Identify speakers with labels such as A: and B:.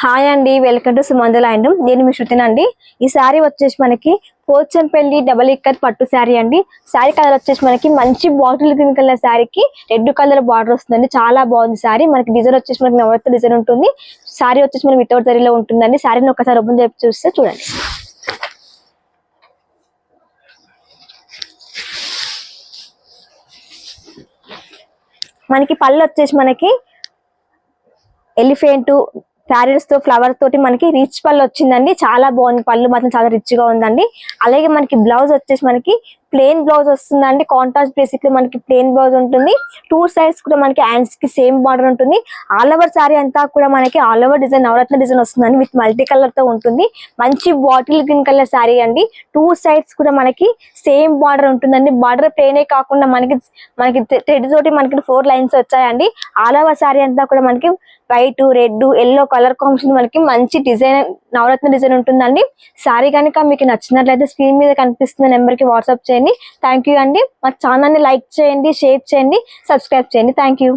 A: Hi అండి, welcome to సుమందుల and నేను మీ శృతినండి. ఈ శారీ వచ్చేసి మనకి పోచంపల్లి డబల్ ఇక్కత్ పట్టు శారీ అండి. శారీ కలర్ వచ్చేసి మనకి మంచి బాటిల్ గ్రీన్ కలర్ శారీకి రెడ్ కలర్ బార్డర్ వస్తుందండి. చాలా బాగుంది శారీ. మనకి డిజైన్ వచ్చేసి మనకి నవరత్న డిజైన్ ఉంటుంది. శారీ వచ్చేసి మనకి వితౌట్ జరీలో ఉంటుందండి. శారీని ఒకసారి ఓపెన్ చేసి చూస్తే చూడండి. మనకి పళ్ళు వచ్చేసి మనకి ఎలిఫెంట్ ప్యారెట్స్ తో ఫ్లవర్ తోటి మనకి రిచ్ పళ్ళు వచ్చిందండి. చాలా బాగుంది, పళ్ళు మాత్రం చాలా రిచ్ గా ఉందండి. అలాగే మనకి బ్లౌజ్ వచ్చేసి మనకి ప్లెయిన్ బ్లౌజ్ వస్తుందండి. కాంట్రాస్ట్ బేసిక్ లో మనకి ప్లెయిన్ బ్లౌజ్ ఉంటుంది. టూ సైడ్స్ కూడా మనకి హ్యాండ్స్ కి సేమ్ బార్డర్ ఉంటుంది. ఆల్ ఓవర్ సారీ అంతా కూడా మనకి ఆల్ ఓవర్ డిజైన్ నవరత్న డిజైన్ వస్తుందండి. విత్ మల్టీ కలర్ తో ఉంటుంది. మంచి బాటిల్ గ్రీన్ కలర్ సారీ అండి. టూ సైడ్స్ కూడా మనకి సేమ్ బార్డర్ ఉంటుందండి. బార్డర్ ప్లెయినే కాకుండా మనకి థ్రెడ్ తోటి మనకి 4 లైన్స్ వచ్చాయండి. ఆల్ ఓవర్ సారీ అంతా కూడా మనకి white, red, yellow colour combination మనకి మంచి డిజైన్ నవరత్న డిజైన్ ఉంటుందండి. సారీ కనుక మీకు నచ్చినట్లయితే స్క్రీన్ మీద కనిపిస్తున్న నెంబర్ కి వాట్సాప్ చేయండి. థ్యాంక్ యూ అండి. మా ఛానల్ ని లైక్ చేయండి, షేర్ చేయండి, సబ్స్క్రైబ్ చేయండి. Thank you.